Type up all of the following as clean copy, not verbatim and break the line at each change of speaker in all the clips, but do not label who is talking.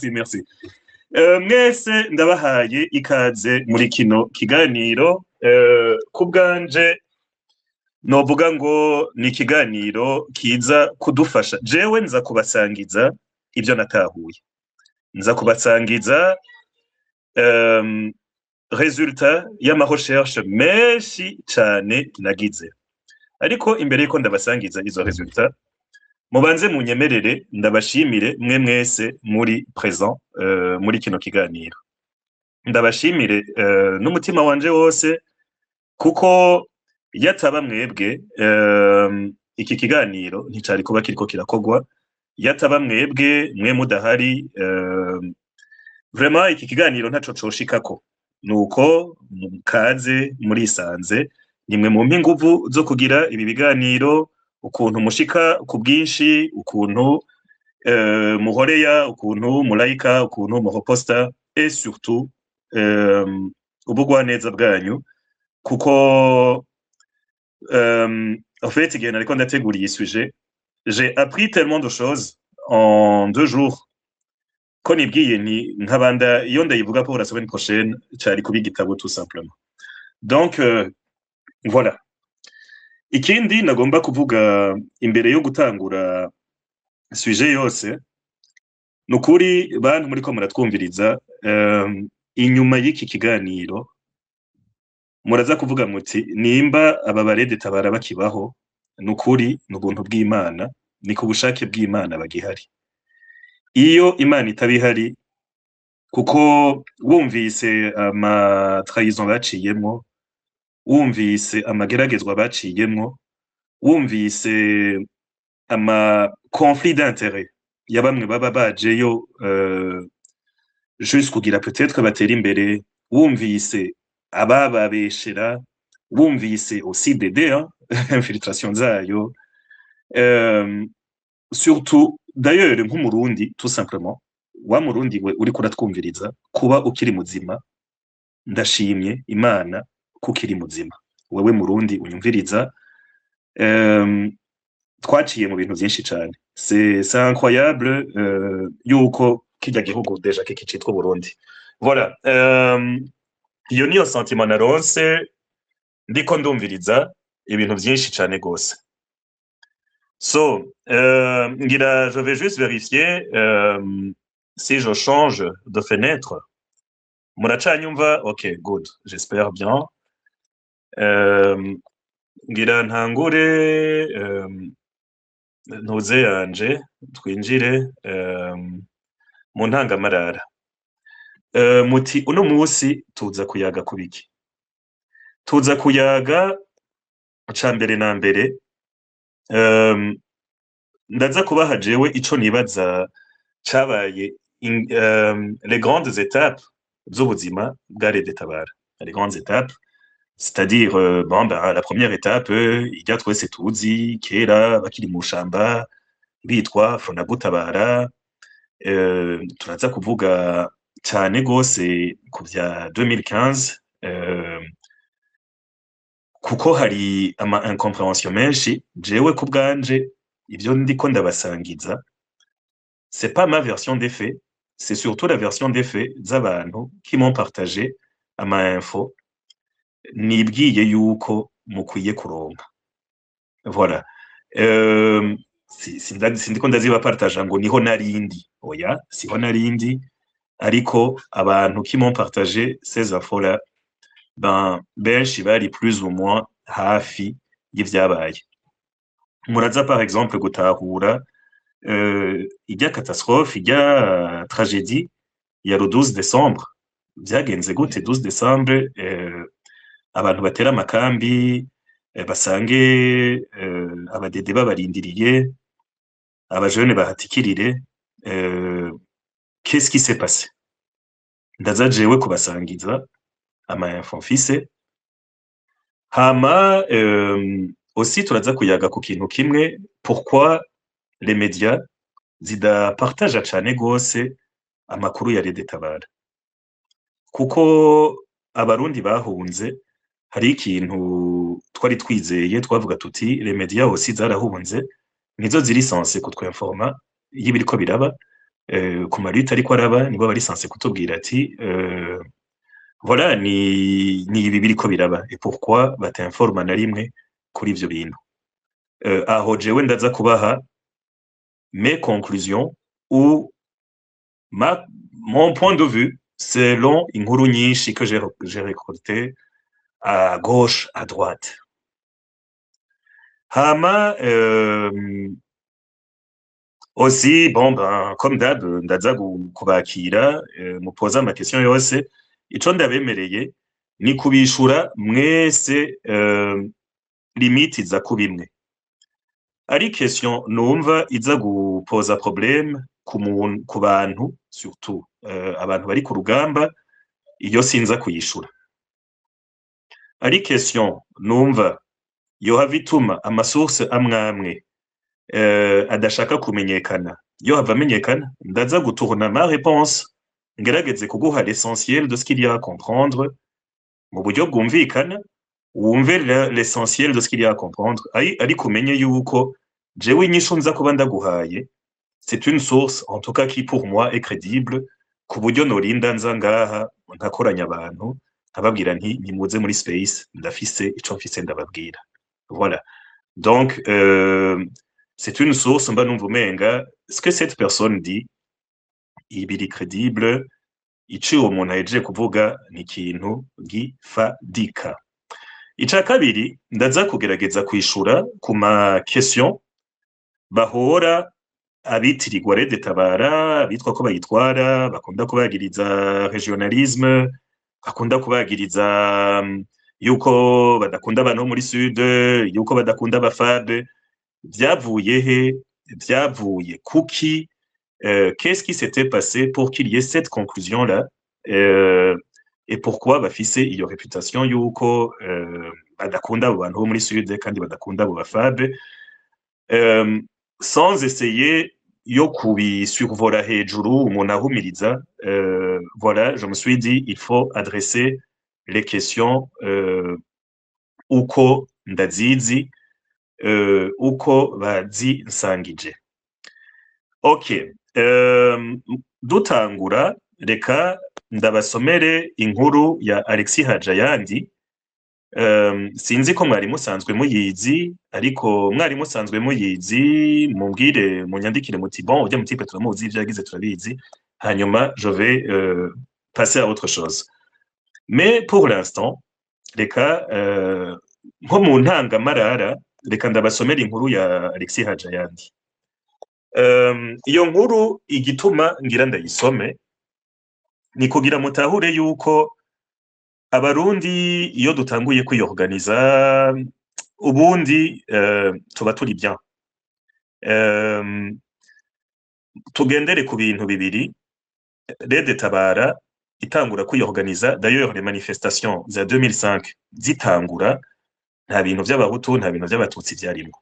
merci. Mwese ndabahaye ikaze muri kino kiganiro. Ku bwanje novuga ngo ni ikiganiro kiza kudufasha. Jewe nza kubasangiza ibyo natahuye. Nza kubasangiza resultat y'amarecherche menshi cane nagize. Ariko imbere yuko ndabasangiza izo resultat, mubanze munyemerere ndabashimire mwe mwese muri présent muri kino kiganiro. Ndabashimire n'umutima wanje wose kuko yataba mwebwe iki kiganiro nticari kuba kiriko kirakogwa. Yataba mwebwe mwe mudahari vraiment iki kiganiro ntaco coshikako. Nuko mukaze murisanze, nimwe mu mpinguvu zo kugira ibi biganiro, ukuntu mushika ku bwinshi, ukuntu muhoreya, ukuntu murayika, ukuntu muhoposta, et surtout ubugwaneza bwanyu, kuko en fait igihe nariko ndategura iyi sujet, j'ai appris tellement de choses en 2 jours ko nibwiye nti nkabanda iyo ndayivuga pour la semaine prochaine cari kuba igitabo tout simplement. Donc voilà. Ikindi nagomba kuvuga imbere yo gutangura sujet yose, nukuri bantu muriko muratwumviriza, inyuma y'iki kiganiro muraza kuvuga muti nimba aba baredetabara bakibaho, nukuri n'ubuntu bw'Imana, ni ku bushake bw'Imana bagihari. Iyo Imana itabihari, kuko wumvise ama trahison baciyemwo, wumvise amageragezwa baciyemwo, wumvise ama conflit d'intérêt ya bamwe baba bajeyo juste kugira peut-être batera imbere, wumvise abababeshera, wumvise aussi DD infiltration zayo, surtout d'ailleurs nk'umurundi tout simplement, wa murundi we uriko uratwumviriza, kuba ukiri muzima ndashimye Imana kukiri muzima. Wewe murundi unyumviriza, twaciye mu bintu vyinshi cane. C'est incroyable yuko kirya gihugu deja kicitwa Burundi. Voilà. Iyo niyo sentiment naronse ndiko ndumviriza ibintu vyinshi cane gose. So, ngira je vais juste vérifier si je change de fenêtre. Muracanyumva? OK, good. J'espère bien. Ngira ntangure ntuze yanje twinjire mu ntangamarara. Muti uno musi tuza kuyaga kubiki? Tuza kuyaga ca mbere na mbere, ndaza kubaha jewe ico nibaza cabaye les grandes étapes z'ubuzima bwa Redetabara. Les grandes étapes, c'est-à-dire bon ben la première étape irya twese tuzi kera bakiri mu shamba bitwa Fonagutabara, turaza kuvuga cyane gose ku vya 2015, kuko hari ama incompréhension menshi. Jewe ku bwanje ivyo ndiko ndabasangiza, c'est pas ma version des faits, c'est surtout la version des faits z'abantu qui m'ont partagé ama info nibwiye yuko mukwiye kuronka. Voilà. Sindiko ndazibapartaja ngo niho narindi, oya siho narindi, ariko abantu qui m'ont partagé ces infos-là, ben benshi bari plus ou moins hafi y'ivyabaye. Muraza par exemple gutahura irya catastrophe, irya tragédie ya le 12 décembre. Vyagenze gute 12 décembre? Abantu batera amakambi, basange abadede babarindiriye, abajene bahatikirire. Qu'est-ce qui s'est passé? Ndaza jewe kubasangiza ama info mfise. Hama aussi turaza kuyaga ku kintu kimwe, pourquoi les médias zidapartaja cane gose amakuru ya Redetabara. Kuko abarundi bahunze, hari ikintu twari twizeye, twavuga tuti les médias aussi zarahunze, nizo ziri censé kutwinforma y'ibiriko biraba, ku marite ariko araba nibo bari sanse kutubwira ati voilà ni ibi biriko biraba et pourquoi batinforma na rimwe kuri ivyo bintu aho jewe ndaza kubaha mes conclusions ou mon point de vue selon inkuru nyinshi que j'ai récolté à gauche à droite hama aussi bon ben comme d'hab ndaza kubakira mupoza ama question yose ico ndabemereye ni kubishura mwese limite iza kubimwe ari question numva iza gupoza problème ku bantu surtout abantu bari ku rugamba iyo sinza kuyishura ari question numva yohava ituma amasource amwamwe adashaka kumenyekana yo hava amenyekana ndaza gutourna ma réponse ngerageze kuguha l'essentiel de ce qu'il y a à comprendre mu buryo bwumvikana wumve l'essentiel de ce qu'il y a à comprendre ariko umenye yuko jewe inyishu nza kuba ndaguhaye c'est une source en tout cas qui pour moi est crédible ku buryo norinda nza ngaha ntakoranya abantu nkababwira nti nimuze muri space ndafise ico mfise ndababwira voilà donc c'est une source mba numva umenga ce que cette personne dit ibiri crédible ici uwo muntu ahejeje kuvuga ni ikintu gifadika ica kabiri ndaza kugerageza kwishura ku ma question bahora abitirirwa Red Tabara abitwa ko bayitwara bakunda kubagiriza regionalisme bakunda kubagiriza yuko badakunda abantu muri sud yuko badakunda abafabe vyavuye he vyavuye kuki qu'est-ce qui s'était passé pour qu'il y ait cette conclusion là et pourquoi bafise iyo réputation yuko badakunda abo bantu bo muri sud kandi badakunda abo bafabe sans essayer yo kubisurvora hejuru umuntu ahumiriza voilà je me suis dit il faut adresser les questions uko ndazizi uko bazi nsangije okay dutangura reka ndabasomere inkuru ya Alexis Hajayandi sinzi ko mwari musanzwe muyizi ariko mwari musanzwe muyizi mumbwire munyandikire muti bon ujya mutipe turamuzi ivyo yagize turabizi hanyuma je vais passer à autre chose mais pour l'instant reka nko mu ntangamarara reka ndabasomera inkuru ya Alexis Hajayandi iyo nkuru igituma ngira ndayisome ni kugira mutahure yuko abarundi iyo dutanguye kwiyorganiza ubundi tuba turi bien tugendere ku bintu bibiri Red Tabara itangura kwiyorganiza d'ailleurs les manifestations za 2005 zitangura nta bintu vy'abahutu nta bintu vy'abatutsi vyarimwo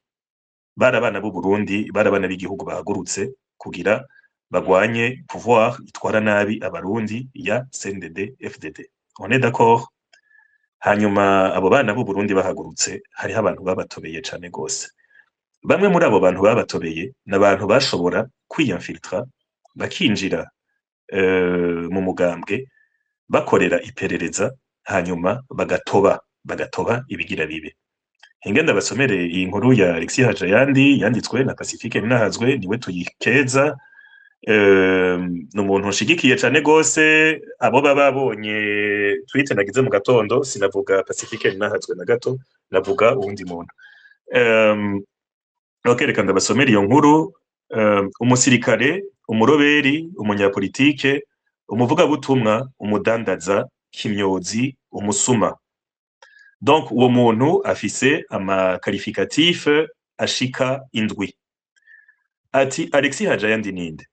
barabana b'u Burundi barabana b'igihugu bahagurutse kugira bagwanye pouvoir itwara nabi abarundi ya CNDD FDD on est d'accord hanyuma abo bana b'u Burundi bahagurutse hariho abantu babatobeye cane gose bamwe muri abo bantu babatobeye n'abantu bashobora kwiyinfiltra bakinjira mu mugambwe bakorera iperereza hanyuma bagatoba ibigira bibe ingenda basomere iyi nkuru ya Alexis Hajayandi yanditswe na Pacifique Ninahazwe niwe tuyikeza n'umuntu nshigikiye cane gose abo babonye tweet nagize mu gatondo sinavuga Pacifique Ninahazwe na gato navuga uwundi muntu reka ndabasomera iyo nkuru umusirikare umuroberi umunyapolitike umuvugabutumwa umudandaza kimyozi umusuma donc uwo muntu afise ama qualificatif ashika indwi ati Alexis Hajayandi ninde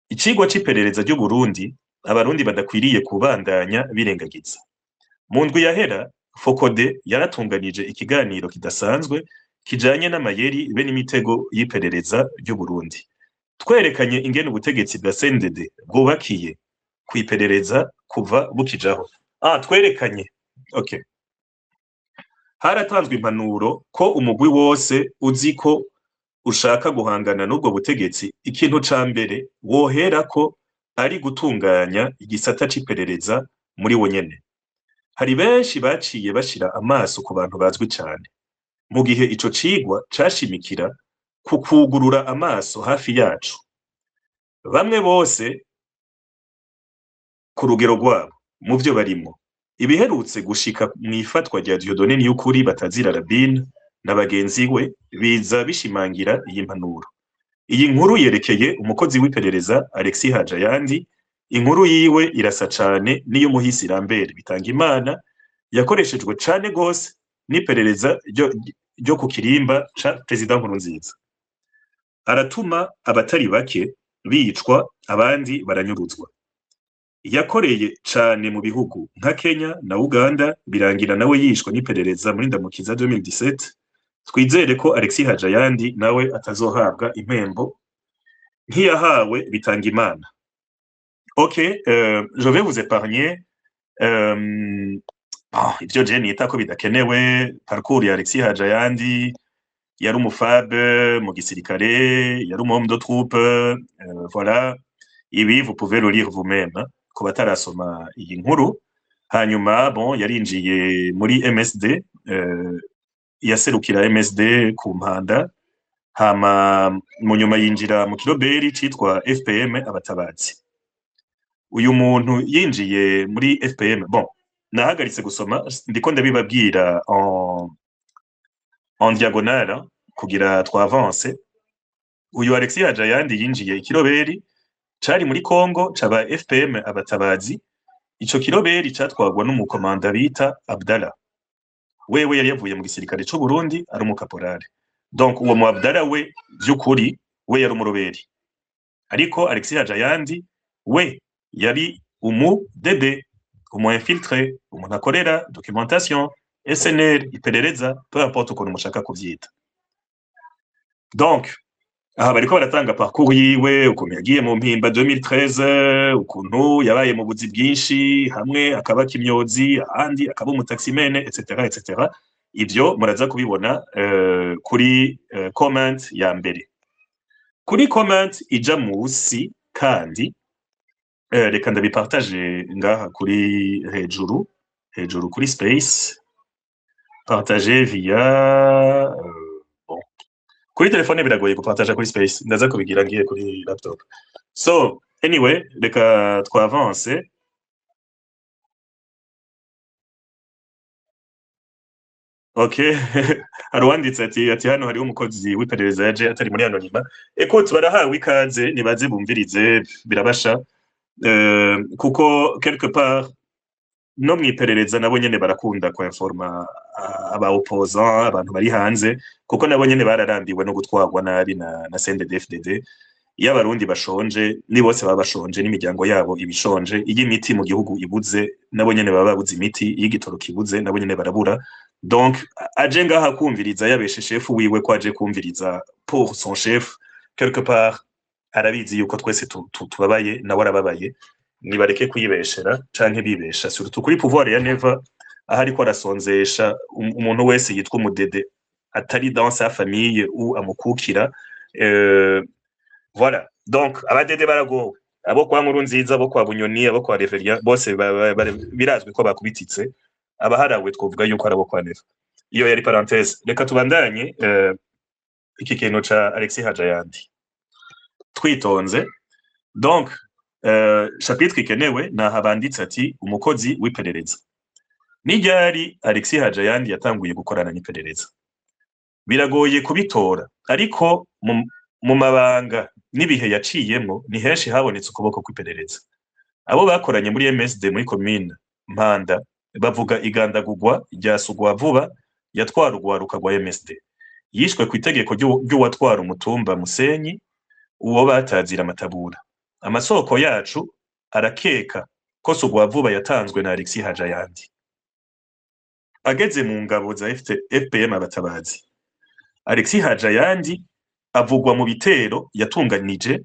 icigwa c'iperereza ry'u Burundi abarundi badakwiriye kubandanya birengagiza mu ndwi yahera Fokode yaratunganije ikiganiro kidasanzwe kijanye n'amayeri be n'imitego y'iperereza ry'u Burundi twerekanye ingene ubutegetsi bwa CNDD bwubakiye kwiperereza kuva bukijaho twerekanye okay haratanzwe impanuro ko umugwi wose uzi ko ushaka guhangana n'ubwo butegetsi ikintu ca mbere woherako ari gutunganya igisata c'iperereza muri wo nyene. Hari benshi baciye bashira amaso ku bantu bazwi cane, mu gihe ico cigwa cashimikira ku kwugurura amaso hafi yacu. Bamwe bose ku rugero rwabo mu vyo barimwo. Ibiherutse gushika mw'ifatwa rya Dieudonné Niyukuri batazira Rabin na bagenzi we biza bishimangira iyi mpanuro. Iyi nkuru yerekeye umukozi w'iperereza Alexis Hajayandi. Inkuru yiwe irasa cane niyo muhisi Lambert Bitangimana yakoreshejwe cane gose n'iperereza ryo ku kirimba ca President Nkurunziza. Aratuma abatari bake bicwa abandi baranyuruzwa. Yakoreye cane mu bihugu nka Kenya na Uganda birangira nawe yishwe n'iperereza muri Ndamukiza 2017. Twizere ko Alexis Hajayandi nawe atazohabwa impembo nkiyahawe Bitangimana. Ok, je vais vous épargner ivyo je nita ko bidakenewe. Parcours ya Alexis Hajayandi, yari umufabe mu gisirikare, yari homme de troupe, voilà. Ibi vous pouvez le lire vous-même ko batarasoma iyi nkuru. Hanyuma bon yarinjiye muri MSD, yaserukira MSD ku Mpanda, hama mu nyuma yinjira mu kiroberi citwa FPM abatabazi. Uyu muntu yinjiye muri FPM, bon nahagaritse gusoma ndiko ndabibabwira en diagonale kugira twavance. Uyu Alexis Hajayandi yinjiye ikiroberi cari muri Congo caba FPM abatabazi. Ico kiroberi catwagwa n'umukomanda bita Abdallah. Wewe yari yavuye mu gisirikare c'u Burundi ari umukaporale. Donc uwo mu Abdallah we vy'ukuri we yari umuroberi. Ariko Alexis Hajayandi we yari umu DD, umu infiltré, umuntu akorera documentation, SNL, iperereza, peu importe ukuntu mushaka kuvyita. Donc aha bariko baratanga parcours yiwe, ukuntu yagiye mu mpimba 2013, ukuntu yabaye mu buzi bwinshi, hamwe akaba kimyozi, ahandi akaba umutaximene, etc etc. Ivyo muraza kubibona kuri comment ya mbere. Kuri comment ija musi kandi reka ndabipartage ngaha kuri hejuru kuri space, partager via bon kuri telefone biragoye gupartager kuri space, ndaza kubigira ngiye kuri laptop. So anyway, reka twavance. Okay. Hari uwanditse ati hano hariho umukozi w'iperereza yaje atari muri anonyma. Écoute, barahawe ikaze nibaze bumvirize birabasha. Kuko quelque part no mwiperereza nabo nyene barakunda ko informa aba opposant, abantu bari hanze, kuko nabo nyene bararambiwe no gutwagwa nabi na CNDD-FDD. Iyo abarundi bashonje ni bose baba bashonje, n'imiryango yabo ibishonje. Iyo imiti mu gihugu ibuze nabo nyene baba babuze imiti, iyo igitoro kibuze nabo nyene barabura. Donc aje ngaha kumviriza yabeshe chef wiwe ko aje kumviriza pour son chef, quelque part arabizi yuko twese tubabaye nawe arababaye. Nibareke kwibeshera canke bibesha, surtout kuri pouvoir ya Neva ahari ko arasonzesha umuntu wese yitwa umudede atari dans sa famille ou amukukira. Voilà, donc abadede baragowe, abo kwa Nkurunziza, abo kwa Bunyoni, abo kwa Reveria, bose birazwi ko bakubititse. Abaharawe twovuga yuko arabo kwa Neva. Iyo yari parenthèse. Reka tubandanye iki kintu ca Alexis Hajayandi twitonze. Donc chapitre ikenewe naha banditse ati umukozi w'iperereza. N'iryari Alexis Hajayandi yatanguye gukorana n'iperereza? Biragoye kubitora, ariko mu mabanga n'ibihe yaciyemwo ni henshi habonetse ukuboko kw'iperereza. Abo bakoranye muri MSD muri commune Mpanda bavuga igandagurwa rya Sugwavuba yatwara urwaruka rwa MSD. Yishwe ku itegeko ry'uwatwara umutumba Musenyi, uwo batazira amatabura. Amasoko yacu arakeka ko Sugwavuba yatanzwe na Alexis Hajayandi. Ageze mu ngabo za FPM abatabazi, Alexis Hajayandi avugwa mu bitero yatunganije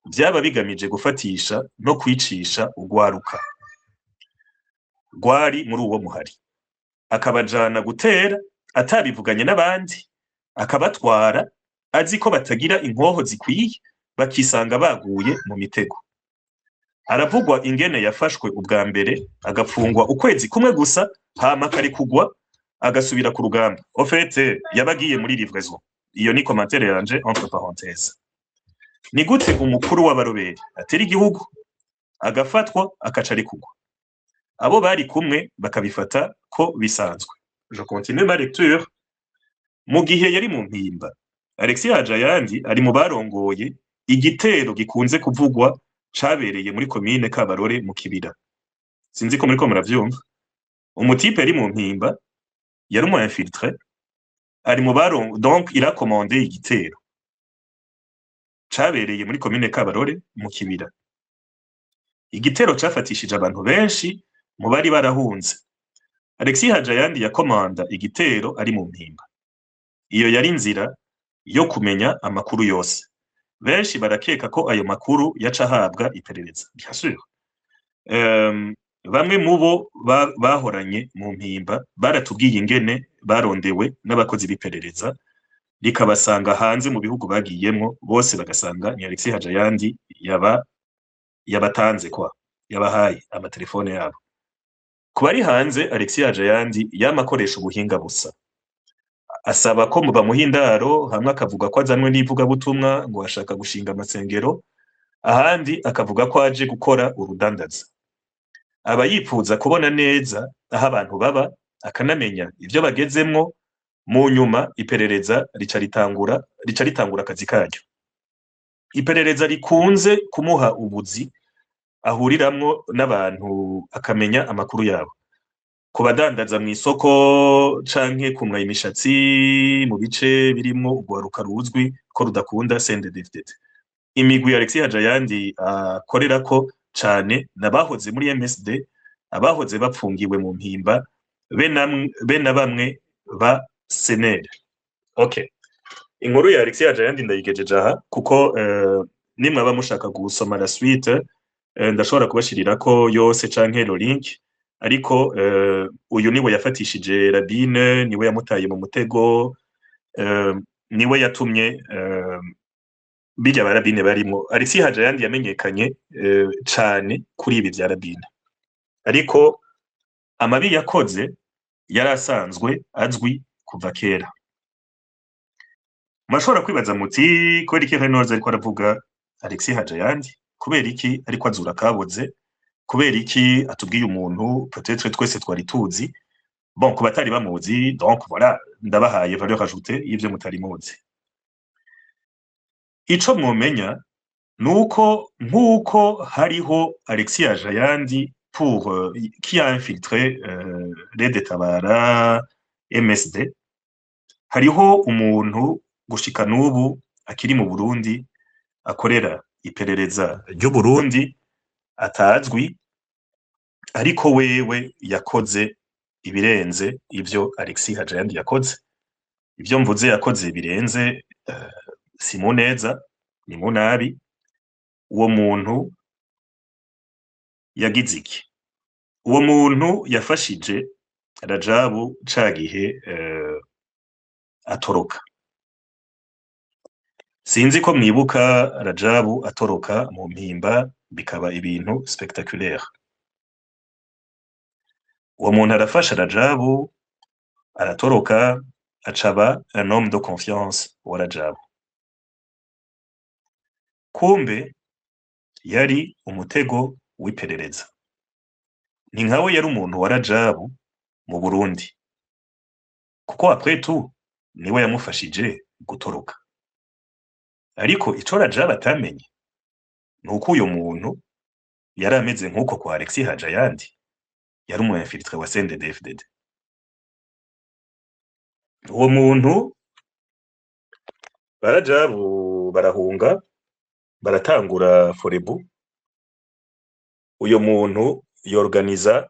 byaba bigamije gufatisha no kwicisha urwaruka rwari muri uwo muhari, akabajana gutera atabivuganye n'abandi, akabatwara azi ko batagira inkoho zikwiye bakisanga baguye mu mitego. Haravugwa ingene yafashwe ubwa mbere agafungwa ukwezi kumwe gusa hama akarekugwa agasubira ku rugamba. Au fait yabagiye muri livraison. Iyo ni commentaire yanje entre parenthèses. Ni gute umukuru w'abaroberi atera igihugu agafatwa akaca arekugwa? Abo bari kumwe bakabifata ko bisanzwe. Je continue ma lecture. Mu gihe yari mu mpimba, Alexis Hajayandi ari mu barongoye igitero gikunze kuvugwa cabereye muri komine Kabarore mu Kibira. Sinzi ko muriko muravyumva. Umutipe yari mu mpimba, yari umu infiltré, ari mu donc il a commandé igitero cabereye muri komine Kabarore mu Kibira. Igitero cafatishije abantu benshi mu bari barahunze. Alexis Hajayandi yakomanda igitero ari mu mpimba. Iyo yari inzira yo kumenya amakuru yose. Benshi barakeka ko ayo makuru yaca ahabwa iperereza. Bien sûr. Bamwe mu bo bahoranye mu mpimba baratubwiye ingene barondewe n'abakozi b'iperereza rikabasanga hanze mu bihugu bagiyemwo, bose bagasanga ni Alexis Hajayandi yabatanze kwa yabahaye amatelefone yabo. Ku bari hanze, Alexis Hajayandi yama akoresha ubuhinga busa. Asaba ko bamuha indaro, hamwe akavuga ko azanwe n'ivugabutumwa ngo ashaka gushinga amasengero, ahandi akavuga ko aje gukora urudandaza. Aba yipfuza kubona neza aho abantu baba, akanamenya ivyo bagezemwo, mu nyuma iperereza rica ritangura akazi karyo. Iperereza rikunze kumuha ubuzi ahuriramwo n'abantu akamenya amakuru yabo. Ku badandaza mw'isoko canke kumwa imishatsi mu bice birimwo urwaruka ruzwi ko rudakunda CNDD-FDD. Imigwi ya Alexis Hajayandi akorerako cane n'abahoze muri MSD, abahoze bapfungiwe mu mpimba, be na bamwe ba SNL. Okay. Inkuru ya Alexis Hajayandi ndayigejeje aha kuko nimwaba mushaka gusoma la suite ndashobora kubashirirako yose canke le link. Ariko uyu niwe yafatishije Rabine, niwe yamutaye mu mutego, niwe yatumye bijya ba Rabine barimo. Alexis Hajayandi yamenyekanye cane kuri ibi vya Rabine. Ariko amabi yakoze yari asanzwe azwi kuva kera. Mashobora kwibaza muti kubera iki Reynolds ariko aravuga Alexis Hajayandi, kubera iki ariko azura kaboze, kubera iki atubwiye umuntu peut-être twese twari tuzi. Bon, ku batari bamuzi, donc voilà, ndabahaye valeur ajoutée y'ivyo mutari muzi. Ico mwomenya nuko nkuko hariho Alexis Hajayandi pour qui a infiltré Red Tabara, MSD, hariho umuntu gushika n'ubu akiri mu Burundi akorera iperereza ry'u Burundi atazwi, ariko wewe yakoze ibirenze ivyo Alexis Hajayandi yakoze. Ivyo mvuze yakoze birenze si mu neza, ni mu nabi. Uwo muntu yagize iki? Uwo muntu yafashije Rajabu ca gihe atoroka. Sinzi ko mwibuka Rajabu atoroka mu mpimba bikaba ibintu spectaculaire. Uwo muntu arafasha Rajabu, aratoroka, acaba un homme de confiance wa Rajabu. Kumbe yari umutego w'iperereza. Ni nkawe yari umuntu wa Rajabu mu Burundi, kuko après tout niwe yamufashije gutoroka. Ariko ico Rajabu atamenye nuko uyo muntu yari ameze nkuko kwa Alexis Hajayandi, yari umu infiltré wa CNDD-FDD. Uwo muntu Rajabu barahunga, baratangura forebu. Uyo muntu yorganiza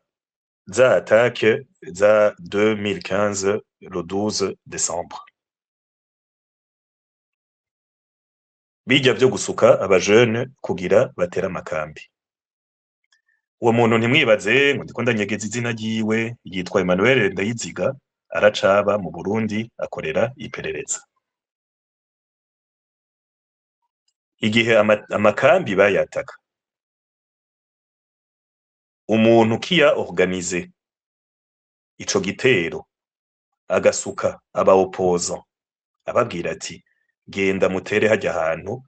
za attaque za 2015 le 12 décembre. Bijya vyo gusuka abajeune kugira batera amakambi. Uwo muntu ntimwibaze ngo ndiko ndanyegeza izina ryiwe, yitwa Emmanuel Ndayiziga, aracaba mu Burundi akorera iperereza. igihe amakambi bayataka umuntu kiya organize ico gitero agasuka abawopoza ababwira ati genda mutere hajya ahantu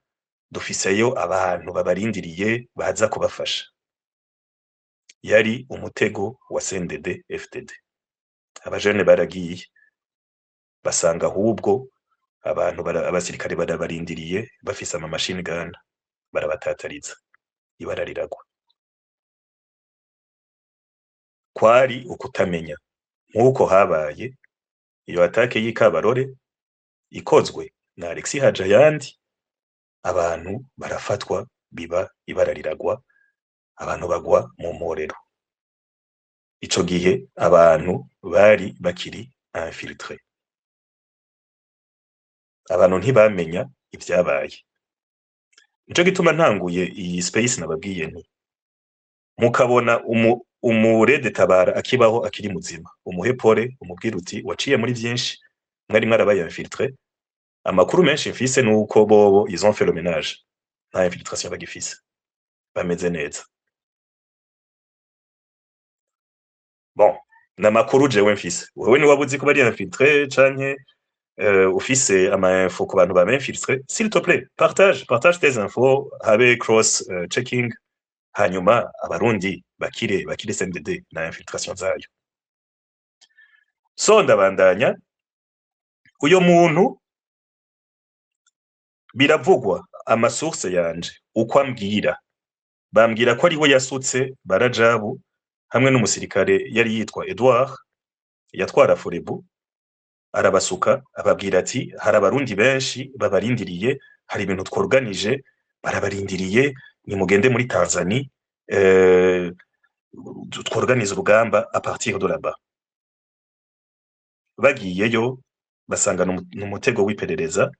dufiseyo abantu babarindiriye baza kubafasha yari umutego wa CNDD FDD abajene baragiye basanga ahubwo abantu abasirikare barabarindiriye bafise ama machine gun barabatatariza ibara riragwa kwari ukutamenya nkuko habaye iyo atake y'Ikabarore ikozwe na Alexis Hajayandi abantu barafatwa biba ibara riragwa abantu bagwa mu mporero ico gihe abantu bari bakiri infiltré abantu ntibamenya ivyabaye nico gituma ntanguye iyi space nababwiye nti mukabona umurede tabara akibaho akiri muzima umuhepore umubwira uti waciye muri vyinshi mwari mwarabaye infiltré amakuru menshi mfise nuko bobo ils ont fait le ménage nta infiltration bagifise bameze neza bon namakuru jewe mfise wewe ni wabuzi ko bari infiltré canke ufise ama info ku bantu ba infiltré s'il te plaît partage tes infos habe cross checking hanyuma abarundi bakire CNDD na infiltration zayo so ndabandanya uyo muntu biravugwa amasource yanje uko ambwira bambwira ko ari we yasutse barajabu hamwe n'umusirikare yari yitwa Edouard yatwara Forebu arabasuka ababwira ati hari abarundi benshi babarindiriye hari ibintu tworganije barabarindiriye ni mugende muri Tanzanie tworganize urugamba à partir de là-bas bagiyeyo basanga n'umutego w'iperereza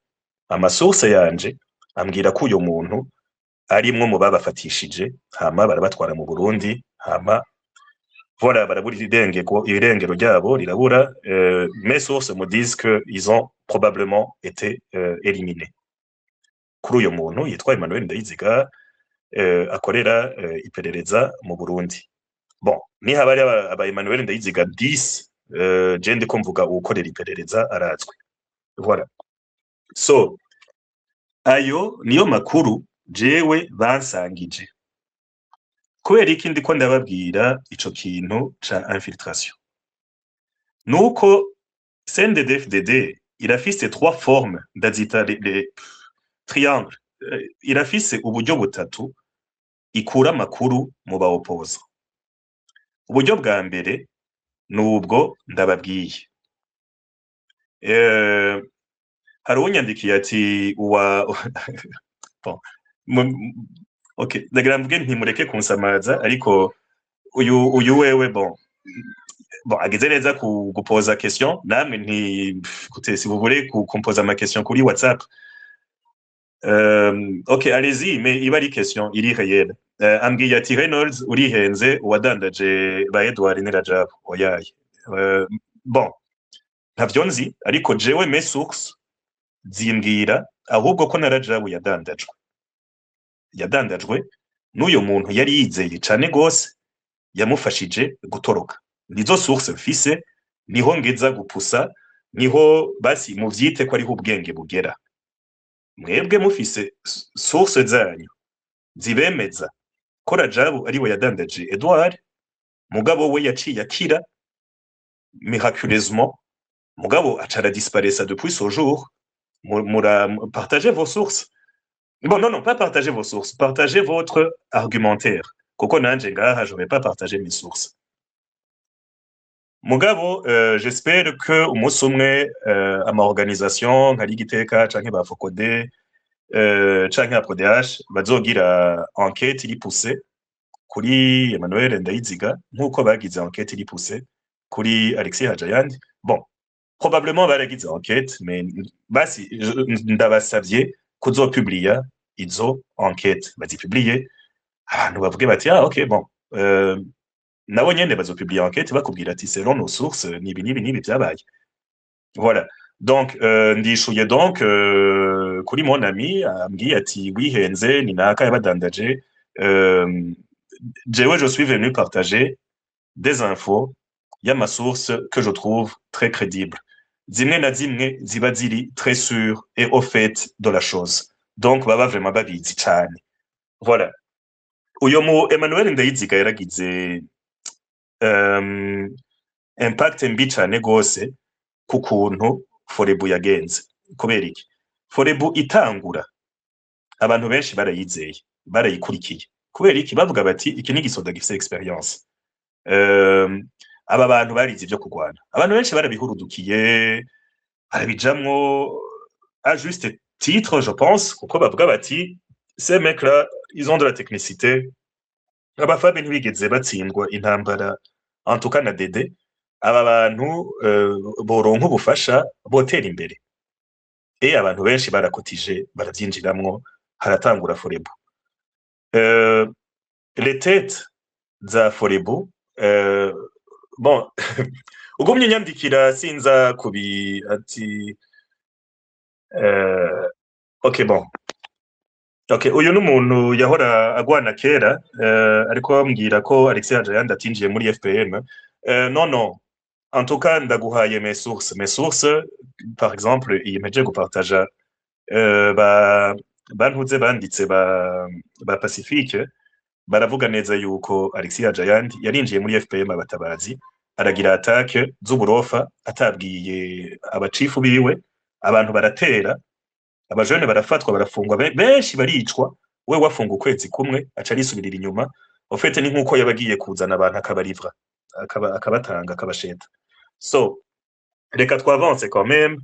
amasource yanje ambwira ko uyo muntu arimwo mu babafatishije hama barabatwara mu Burundi hama voilà barabura irengero ryabo rirabura mes sources me disent que ils ont probablement été éliminés kuri uyo muntu yitwa Emmanuel Ndayiziga akorera iperereza mu Burundi bon ni habari aba Emmanuel Ndayiziga 10 je ndiko mvuga ukorera iperereza arazwe voilà so ayo niyo makuru jewe bansangije kubera iki ndiko ndababwira ico kintu ca infiltration nuko CNDD-FDD irafise 3 formes ndazita les triangles irafise uburyo butatu ikura amakuru mu bawopoza uburyo bwa mbere nubwo ndababwiye hari unyandikiye ati bon okay ndagira mvuge ntimureke kunsamaza ariko uyu wewe bon ageze neza kupoza question namwe écoutez si vous voulez kumpoza ama question kuri WhatsApp okay allez-y mais iba ari question iri réelle ambwiye ati Reynolds urihenze uwadandaje ba Edouard Nirajab oyaye bon ntavyo nzi ariko jewe mes sources zimbwira ahubwo ko Narajabu yadandajwe n'uyo muntu yari yizeye cane gose yamufashije gutoroka nizo source mfise niho ngeza gupusa niho basi muvyite ko ariho ubwenge bugera mwebwe mufise source zanyu zibemeza ko Rajabu ariwe yadandaje Edouard mugabo we yaciye akira miraculeusement mugabo acara disparaître depuis ce jour partagez vos sources. Bon, non, pas partagez vos sources, partagez votre argumentaire. Koko nanje ngaha, je vais pas partager mes sources. Mugabo, j'espère que umunsi umwe ama organisation nka Ligiteka canke ba Fokode canke APRODH bazogira enquête iri poussée kuri Emmanuel Ndayiziga nkuko bagize enquête iri poussée kuri Alexis Hajayandi. Bon, probablement baragize enquête mais basi ndabasavye kuzopublia izo enquête bazipublie abantu bavuge bati ok bon nabo nyene bazopublia enquête bakubwira ati selon nos sources nibi vyabaye voilà Donc ndishuye donc kuri mon ami ambwiye ati wihenze ni naka yabadandaje. euh, jewe je suis venu partager des infos y'ama source que je trouve très crédible, zimwe na zimwe ziba ziri très sûr et au fait de la chose, donc baba vraiment babizi cane. Voilà, uyo mu Emmanuel Ndayiziga yaragize um, impact mbi cane gose ku kuntu forebu yagenze. Kubera iki? Forebu itangura abantu benshi barayizeye, barayikurikiye. Kubera iki? Bavuga bati iki ni igisoda gifise experience. Um, aba bantu barize ivyo kurwana, abantu benshi barabihurudukiye, barabijamwo à juste titre je pense, kuko bavuga bati ces mecs là ils ont de la technicité. Abafabe ntibigeze batsindwa intambara en tout cas na Dede. Aba bantu boronka ubufasha botera imbere. Abantu benshi barakotije baravyinjiramwo, haratangura forebu. Les têtes za forebu bon ugumye nyandikira sinza kubi ati ok bon ok, uyu n'umuntu yahora agwana kera ariko bambwira ko Alexis Hajayandi atinjiye muri FPM. Non non, en tout cas ndaguhaye mes sources par exemple iyi mpeje gupartaja bantuze banditse ba Pacifique baravuga neza yuko Alexis Hajayandi yarinjiye muri FPM abatabazi aragira attaque z'uburofa atabwiye abacifu biwe, abantu baratera, abajene barafatwa barafungwa benshi baricwa, we wafunga ukwezi kumwe aca arisubirira inyuma. Ofete ni nkuko yabagiye kuzana abantu akabarivra akabatanga akabasheta. So reka twavance quand même,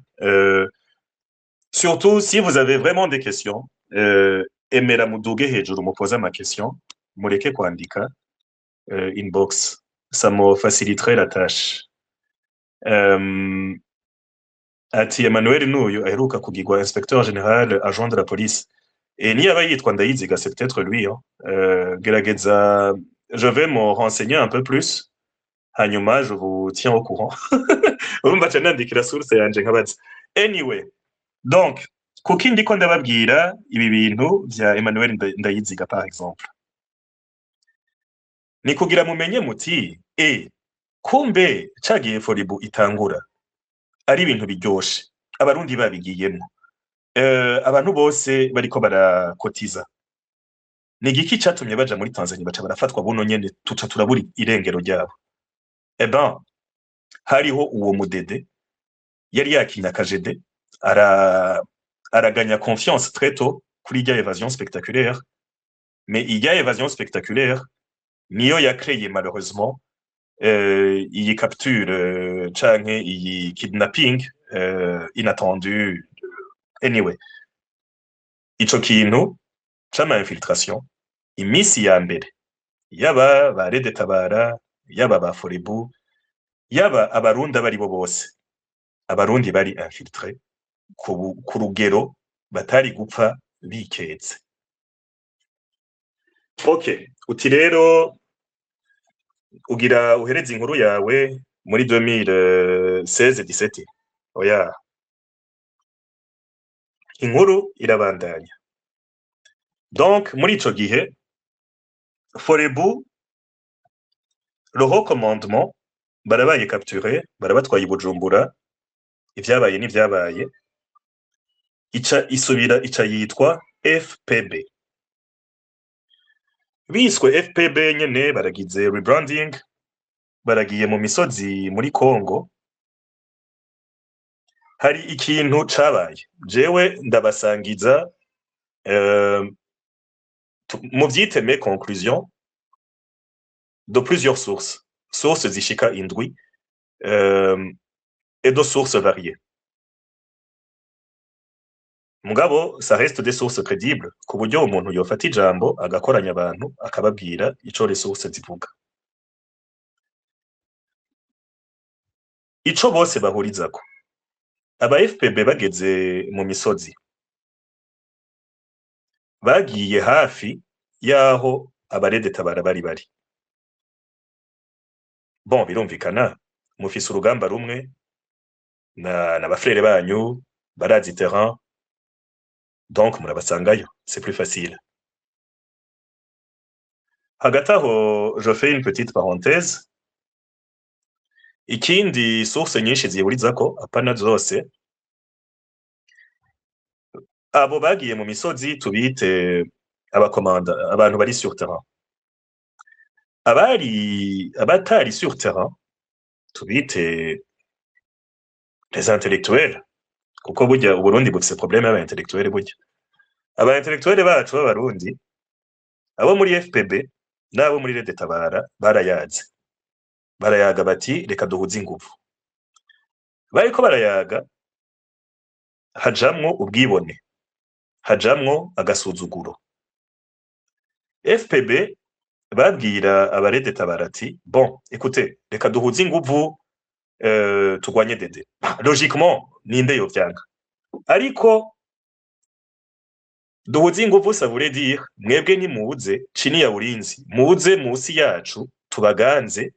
surtout si vous avez vraiment des questions, emera muduge hejuru mupoze ama question, mureke kwandika inbox, ça me faciliterait la tâche. Ati Emmanuel n'uyu aheruka kugirwa inspecteur général agent de la police, et niyaba yitwa Ndayiziga c'est peut-être lui. Gerageza, je vais me renseigner un peu plus, hanyuma je vous tiens au courant. Urumva ca nandikira source yanje nkabaza. Anyway, donc kuki ndiko ndababwira ibi bintu vya Emmanuel Ndayiziga par exemple, ni kugira mumenye muti kumbe cagiye forebu itangura ari ibintu biryoshe, abarundi babigiyemo, abantu bose bariko barakotiza. Ni igiki catumye baja muri Tanzania baca barafatwa buno nyene tuca turabura irengero ryabo? Hariho uwo mudede yari yakinya akajede araganya confiance très tôt kuri irya évasion spectaculaire, mais irya évasion spectaculaire niyo yakreye malheureusement iyi capture canke iyi kidnapping inattendu. Anyway, ico kintu c'ama infiltration imisi ya mbere yaba ba Rede Tabara, yaba ba Forebu, yaba abarundi abari bo bose, abarundi bari infiltré ku rugero batari gupfa biketse. Ok, uti rero ugira uhereze inkuru yawe muri 2016-17. Oya, inkuru irabandanya. Donc muri ico gihe Forebu, le haut commandement barabaye capturé, barabatwaye i Bujumbura, ivyabaye n'ivyabaye, ica yitwa FPB. Biswe FPB nyene baragize rebranding, baragiye mu misozi muri Congo. Hari ikintu cabaye, jewe ndabasangiza muvyite mes conclusions de plusieurs sources zishika indwi, et de sources variées. Mugabo ça reste des sources crédibles ku buryo umuntu yofata ijambo agakoranya abantu akababwira ico les sources zivuga. Ico bose bahurizako, aba FPB bageze mu misozi bagiye hafi yaho abarede tabara bari. Bon, birumvikana mufise urugamba rumwe, na bafrere banyu barazi terrain, donc murabasangayo, c'est plus facile. Hagati aho, je fais une petite parenthèse. Ikindi source nyinshi zihurizako, apana zose, abo bagiye mu misozi tubite abakomanda, abantu bari sur terrain. Abatari sur terrain, tubite les intellectuels, kuko burya Uburundi bufise problème y'aba intellectuels burya. Aba intellectuels bacu b'abarundi, abo muri FPB n'abo muri Rede Tabara barayaze. Barayaga bati reka duhuze inguvu. Bariko barayaga hajamwo ubwibone, hajamwo agasuzuguro. FPB babwira abarede Tabara ati bon, écoutez, reka duhuze inguvu turwanye Dede. Logiquement ninde yovyanga. Ariko duhuze inguvu ça voulait dire mwebwe nimuze chini ya ulinzi, muze musi yacu tubaganze,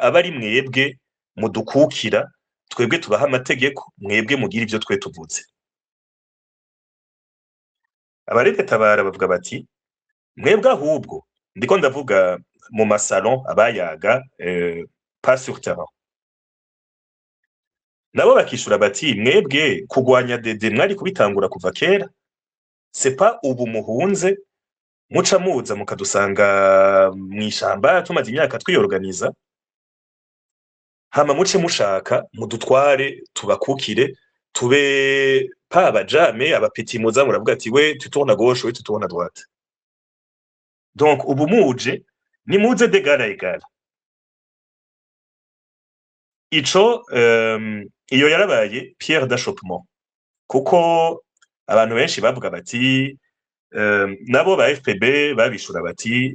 abari mwebwe mudukukira, twebwe tubaha amategeko, mwebwe mugira ivyo twe tuvuze. Abarede Tabara bavuga bati mwebwe ahubwo ndiko ndavuga mu masalon abayaga pas sur terrain. Nabo bakishura bati mwebwe kugwanya Dede mwari kubitangura kuva kera, c'est pas ubu muhunze muca muza mukadusanga mw'ishamba tumaze imyaka twiyorganiza, hama muce mushaka mudutware tubakukire tube pa abajame abapeti muza muravuga ati we tu tournes à gauche, we tu tournes à droite. Donc ubu muje ni muze d'égal à égal. Ico iyo yarabaye pierre d'achoppement, kuko abantu benshi bavuga bati nabo ba FPB babishura bati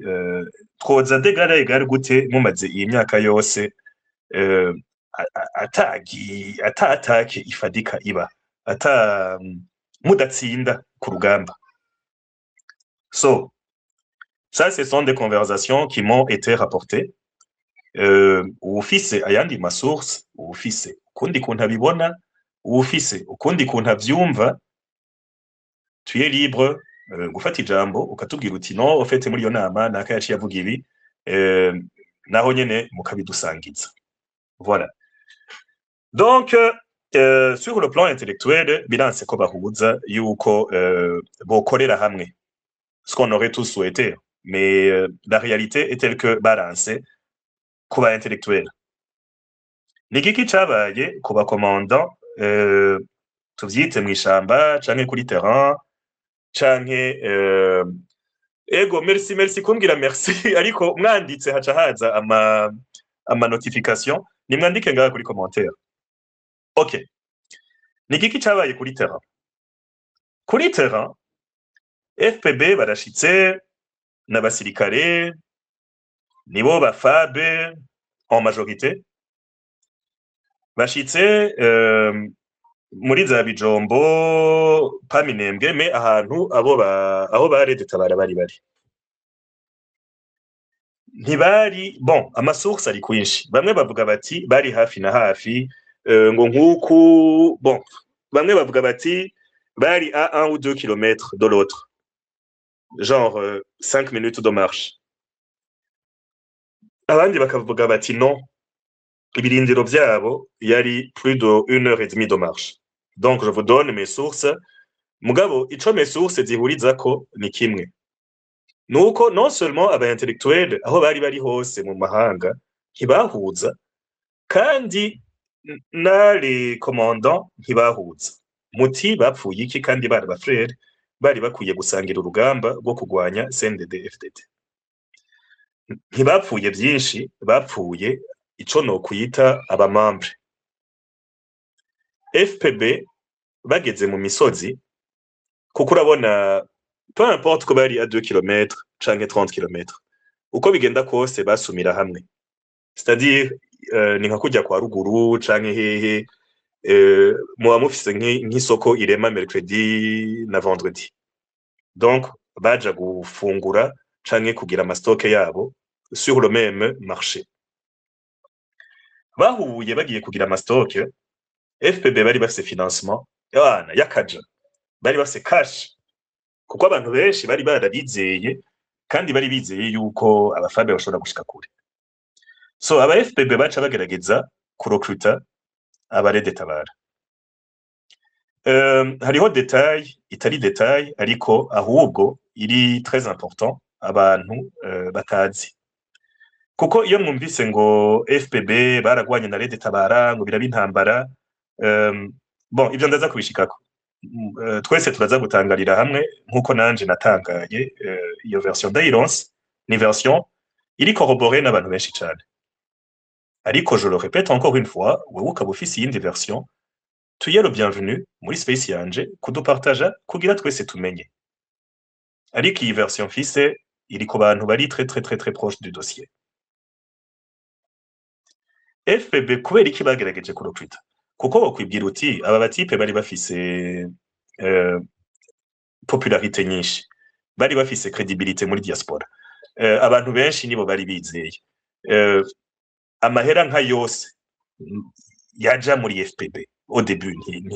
twoza d'égal à égal gute mumaze iyi myaka yose ata atake ifadika iba, ata mudatsinda ku rugamba. So ça ce sont des conversations qui m'ont été rapportées. Ufise ayandi masource, ufise ukundi kuntu abibona, ufise ukundi kuntu avyumva, tu es libre gufata ijambo ukatubwira uti non, ofete muri iyo nama naka yaciye avuga ibi, naho nyene mukabidusangiza. Voilà. Donc sur le plan intellectuel, bilanse ko bahuza yuko bokorera hamwe, ce qu'on aurait tous souhaité, mais la réalité est telle que balance kuba intellectuel. Ni giki cabaye kuba commandant tuvyite mw'ishamba canke kuri terrain canke ego merci kumbwira merci ariko mwanditse haca haza ama notification, nimwandike ngaha kuri commentaire. OK. Ni giki cabaye kuri terrain? Kuri terrain FPB barashitse n'abasirikare nibo ba FAB en majorité, bashitse muri za Bijombo pa Minembwe, mais ahantu aho ba Rede Tabara bari ntibari bon, amasource ari kwinshi. Bamwe bavuga bati bari hafi na hafi, ngo nkuku bon, bamwe bavuga bati bari à 1 ou 2 kilomètres de l'autre, genre 5 minutes de marche. Abandi bakavuga bati non, ibirindiro vyabo yari plus de 1h30 de marche. Donc je vous donne mes sources. Mugabo ico mes sources zihurizako ni kimwe, nuko non seulement aba intellectuels aho bari hose mu mahanga ntibahuza, kandi na les commandants ntibahuza. Muti bapfuye iki kandi bari ba frère, bari bakwiye gusangira urugamba rwo kugwanya CNDD FDD. Ntibapfuye byinshi, bapfuye ico no kuyita abamambre. FPB bageze mu misozi, kuko urabona peu importe ko bari à 2 km canke 30 km, uko bigenda kose basumira hamwe. C'est-à-dire ni nka kujya kwa ruguru canke hehe, muba mufise nk'isoko irema mercredi na vendredi. Donc baja gufungura canke kugira amastoke yabo sur le même marché. Bahuye bagiye kugira amastoke, FPB bari bafise financement yana y'akaja, bari bafise cash kuko abantu benshi bari barabizeye kandi bari bizeye yuko abafabe bashobora gushika kure. So aba FPB baca bagerageza kurecruta abarede tabara. Hariho detail itari detail ariko ahubwo iri très important abantu batazi. Kuko iyo mwumvise ngo FPB baragwanye na rede tabara ngo biraba intambara, bon ivyo ndaza kubishikako. Twese turaza gutangarira hamwe nkuko nanje natangaye, iyo version d'Ironse ni version iri corroborée n'abantu benshi cane. Ariko je le répète encore une fois, wewe ukaba ufise iyindi version, tuye le bienvenu muri space yanje kudupartaja kugira twese tumenye. Ariko iyi version mfise iri ku bantu bari très proche du dossier. FPB kubera iki bagerageje kurecruta? Kuko bokwibwira uti aba batipe bari bafise popularité nyinshi, bari bafise credibilité muri diaspora, abantu benshi nibo bari bizeye, amahera nka yose yaja muri FPB au début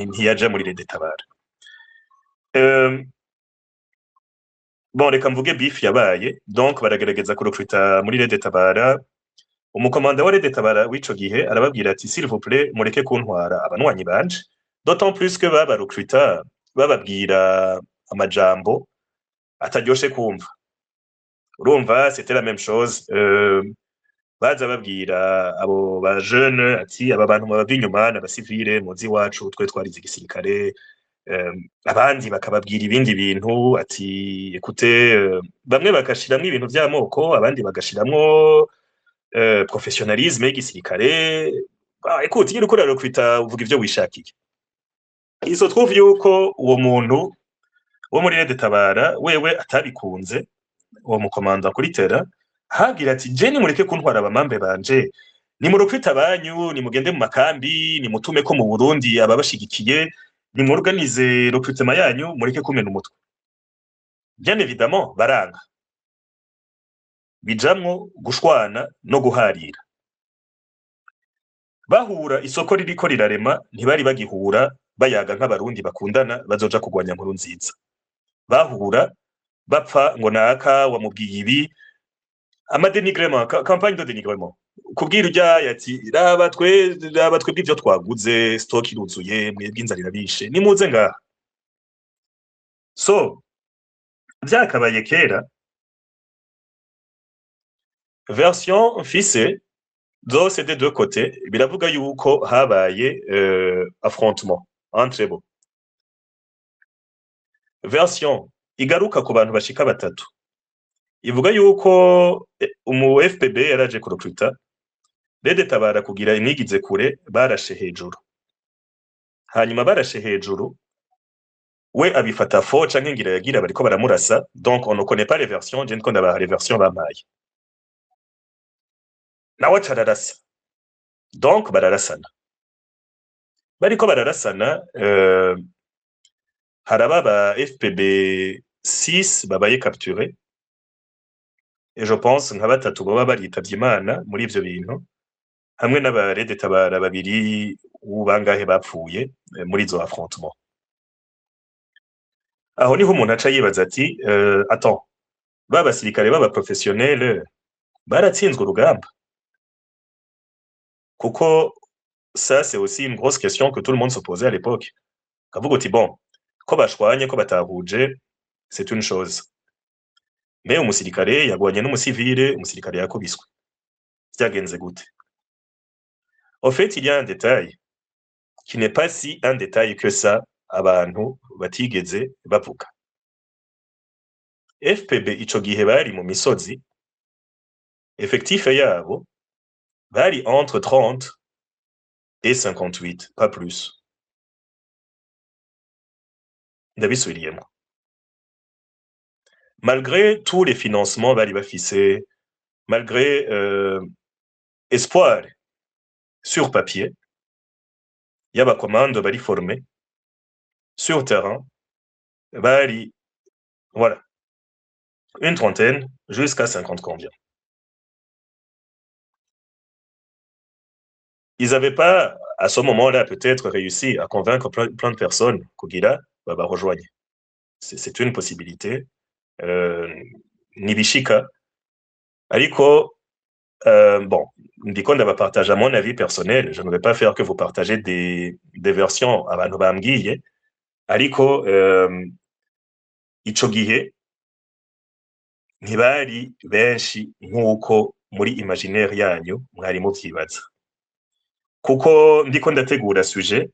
ntiyaja muri rede tabara. Bon reka mvuge beef yabaye, donc baragerageza kurecruta muri rede tabara. Umukomanda wa rede tabara w'ico gihe arababwira ati s'il vous plaît mureke kuntwara abanwanyi banje, d'autant plus que baba recruta bababwira amajambo ataryoshe kumva. Urumva c'était la même chose, baza babwira abo ba jeune ati aba bantu mubava inyuma n'abasivile muzi wacu twe twarize igisirikare, abandi bakababwira ibindi bintu ati écoutez, bamwe bagashiramwo ibintu vy'amoko abandi bagashiramwo professionnalisme y'igisirikare. Écoute iyo uriko urarecruta uvuga ivyo wishakiye. Il se trouve yuko uwo muntu wo muri rede tabara wewe atabikunze, uwo mukomanda kuri terrain habwira ati je nimureke kuntwara abamambe banje, nimurecruta abanyu, nimugende mu makambi, nimutume ko mu Burundi ababashigikiye, nimorganize recrutement yanyu, mureke kumena umutwe. Bien évidemment baranga, bijamwo gushwana no guharira. Bahura isoko ririko rirarema, ntibari bagihura bayaga nk'abarundi bakundana bazoja kugwanya Nkurunziza. Bahura bapfa ngo naka wamubwiye ibi, amadenigrement, campagne de dénigrement. Kubwira urya ati raba twebwe ivyo twaguze, stock iruzuye, mwebwe inzara irabishe, nimuze ngaha. So vyakabaye kera, version mfise zose des deux côtés biravuga yuko habaye affrontement entre bo. Version igaruka ku bantu bashika batatu ivuga yuko umu FPB yaraje kurecruta rede tabara kugira imwigize kure, barashe hejuru, hanyuma barashe hejuru we abifata fo canke ngira yagira bariko baramurasa, donc on ne connaît pas les versions, je ne connais pas les versions bampaye. Nawe acararasa, donc bararasana. Bariko bararasana, haraba ba FPB 6 babaye capturé, et je pense nka batatu baba baritavye Imana muri ivyo bintu, hamwe n'aba rede tabara babiri ubangahe bapfuye muri izo affrontement. Aho niho umuntu aca yibaza ati attends, ba basirikare baba professionnel baratsinzwe urugamba? Kuko ça c'est aussi une grosse question que tout le monde se posait à l'époque. Kavuga uti bon, ko bashwanye ko batahuje c'est une chose, mais umusirikare yagwanye n'umusivile, umusirikare yakubiswe, vyagenze gute? En fait il y a un détail qui n'est pas si un détail que ça abantu batigeze bavuga. FPB ico gihe bari mu misozi, effectif yabo bari entre 30 et 58, pas plus. Ndabisubiriyemwo. Malgré tous les financements bari bafise, malgré espoir sur papier, y'abakomando bari formés, sur terrain, bari, voilà, une trentaine jusqu'à 50 combien. ils n'avaient pas, à ce moment-là, peut-être réussi à convaincre plein de personnes kugira babarejoigne. C'est une possibilité. Nibishika. Ariko, bon, ndiko ndabapartage mon avis personnel. Je ne vais pas faire que vous partagez des versions abantu bambwiye. Ariko, ico gihe ntibari benshi nk'uko muri imaginaire yanyu mwari muvyibaza. Kuko ndiko ndategura sujet,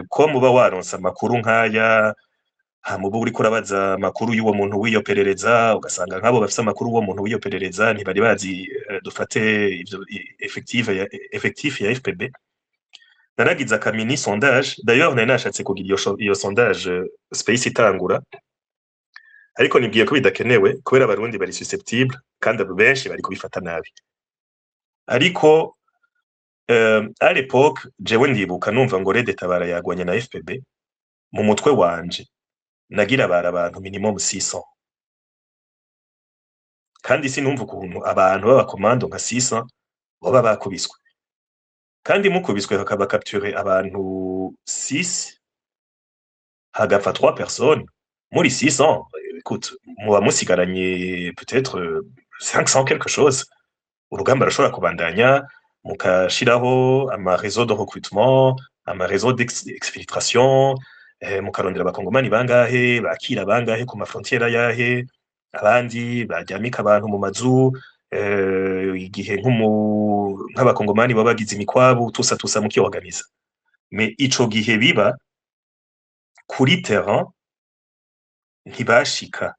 ko muba waronse amakuru nk'aya, muba uriko urabaza amakuru y'uwo muntu w'iyo perereza, ugasanga nk'abo bafise amakuru y'uwo muntu w'iyo perereza ntibari bazi, dufate ivyo effectif ya FPB. Naragize aka mini sondage, d'ailleurs nari nashatse kugira iyo sondage space itangura, ariko nibwiye ko bidakenewe kubera abarundi bari susceptible kandi benshi bari kubifata nabi. Ariko à l'époque jewe ndibuka numva ngo Red Tabara yagwanye na FPB, mu mutwe wanje nagira bara abantu minimum 600, kandi sinumva ukuntu abantu b'abakomando nka 600 baba bakubiswe, kandi mukubiswe hakaba capturer abantu 6 hagapfa 3 personnes muri 600. Écoute, muba musigaranye peut-être 500 quelque chose. Urugamba rashobora kubandanya, mukashiraho ama réseau de recrutement, ama réseau d'exfiltration, mukarondera abakongomani bangahe bakira bangahe ku mafrontiere yahe, abandi baryamika abantu mu mazu, igihe nk'abakongomani baba bagize imikwabu tusa mukiorganiza. Mais ico gihe biba kuri terrain ntibashika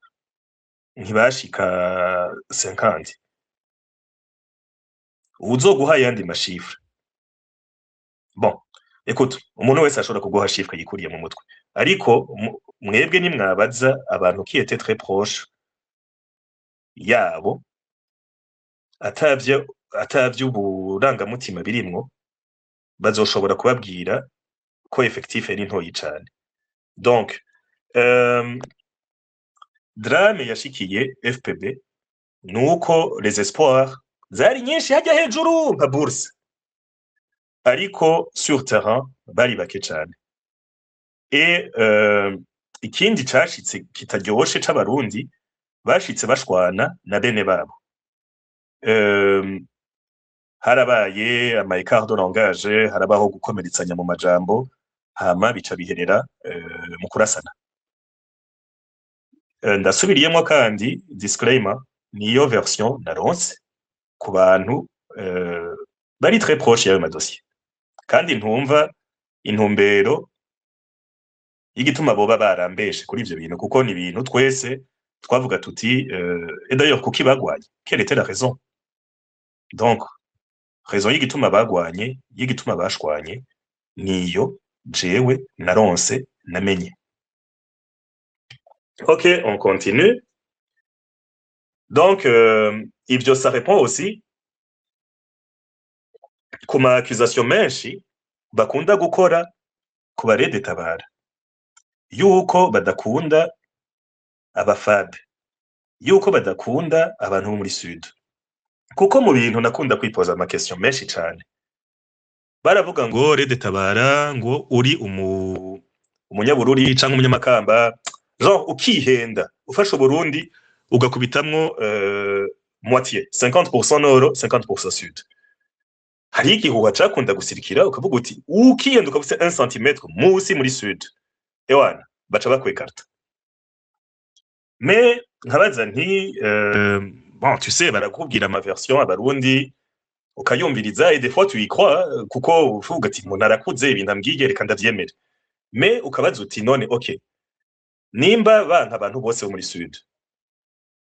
50. Uzoguha yandi mashifre. Bon, écoute, umuntu wese ashobora kuguha chiffre yikuriye mu mutwe, ariko mwebwe nimwabaza abantu qui étaient très proches yabo, atavyo uburangamutima birimwo, bazoshobora kubabwira ko effectif ari ntoyi cane. Donc, drame yashikiye FPB nuko les espoirs zari nyinshi hajya hejuru nka bourse, ariko sur terrain bari bake cane. Et ikindi cashitse kitaryoshe c'abarundi, bashitse bashwana na bene babo. Harabaye ama écart de langage, harabaho gukomeretsanya mu majambo, hama bica biherera mu kurasana. Ndasubiriyemwo kandi disclaimer, niyo version naronse ku bantu bari très proche y'ayo madosiye, kandi ntumva intumbero y'igituma boba barambeshe kuri ivyo bintu, kuko ni ibintu twese twavuga tuti, et d'ailleurs kuki bagwanye, quelle était la raison? Donc raison y'igituma bagwanye, y'igituma bashwanye, niyo jewe naronse namenye. Ok, on continue. Donc, ivyo ça répond aussi ku ma accusation menshi bakunda gukora ku ba Red Tabara, yuko badakunda abafade, yuko badakunda abantu bo muri Sud. Kuko mu bintu nakunda kwipoza ama question menshi cane, baravuga ngo Red Tabara ngo uri umunyabururi canke umunyamakamba, genre ukihenda ufashe Burundi ugakubitamwo moitié 50% Nord 50% Sud. Hari igihuha cakunda gusirikira ukavuga uti ukihenda ukabuse 1 cm musi muri Sud, ewana baca bakwekarta. Mais nkabaza nti bon, tu sais, barakubwira ama version abarundi ukayumviriza, et des fois tu y crois, kuko uvuga ati umuntu arakuze ibintu ambwiye reka ndavyemere. Mais ukabaza uti none ok, nimba banka abantu bose bo muri Sud,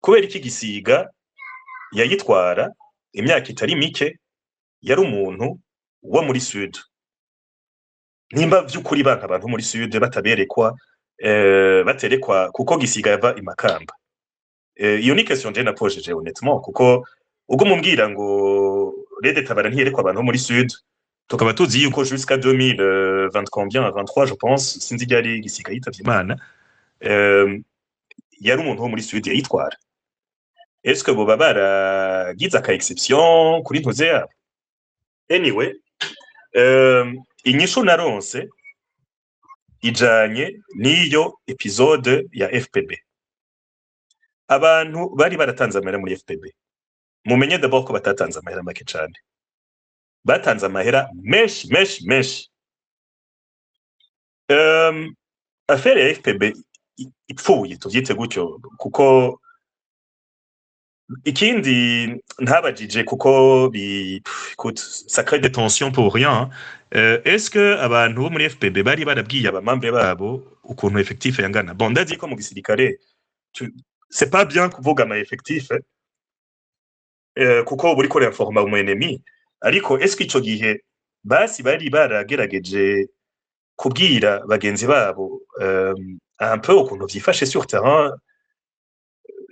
kubera iki Gisiga yayitwara imyaka itari mike yari umuntu wo muri Sud? Nimba vy'ukuri banka abantu muri Sud bataberekwa, baterekwa kuko Gisiga yava imakamba. Iyo ni question je napojeje honnêtement, kuko ubwo mumbwira ngo Red Tabara ntiyerekwa abantu muri Sud, tukaba tuzi yuko jusqu'à 2020 combien, 23 je pense, sinzi ryari Gisiga yitavye Imana, yari umuntu wo muri Sud yayitwara. Est-ce que boba baragize aka exception kuri ntuze yabo? Anyway, inyishu naronse ijanye n'iyo episode ya FPB. Abantu bari baratanze amahera muri FPB, mumenye d'abord ko batatanze amahera make cane, batanze amahera menshi. Affaire ya FPB ipfuye, tuvyite gutyo, kuko ikindi ntabajije kuko écoute, ça crée des tensions pour rien. Est-ce que abantu bo muri FPB bari barabwiye abamambre babo ukuntu effectif yangana? Bon, ndazi ko mu gisirikare c'est pas bien kuvuga ama effectif kuko buri ko informa mu ennemi, ariko est-ce que ico gihe basi bari baragerageje kubwira bagenzi babo un peu ukuntu vyifashe sur terrain,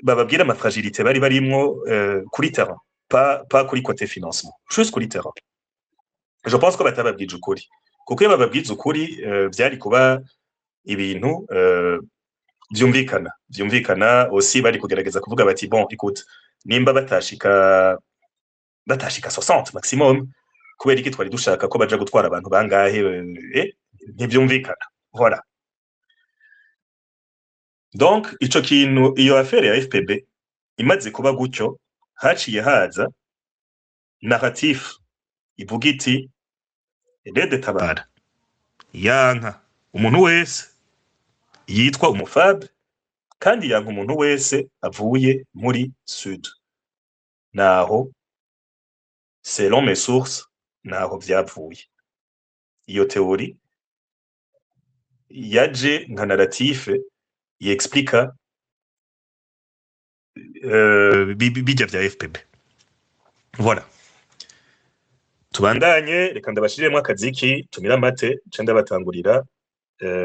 bababwira ama fragilité bari barimwo kuri terrain, pas kuri côté financement, juste kuri terrain. Je pense ko batababwije ukuri, kuko iyo bababwize ukuri vyari kuba ibintu vyumvikana aussi, bari kugerageza kuvuga bati bon écoute, nimba batashika 60 maximum, kubera iki twari dushaka ko baja gutwara abantu bangahe, ntivyumvikana. Voilà. Donc ico kintu, iyo affaire ya FPB imaze kuba gutyo, haciye haza narratif ivuga iti Rede Tabara yanka umuntu wese yitwa umufab, kandi yanka umuntu wese avuye muri Sud. Naho selon mes sources, naho vyavuye. Iyo teori yaje nka narratif yexplica bijya vya FPB. Voilà. Tubandanye, reka ndabashiremwo akaziki tumira amate, nca ndabatangurira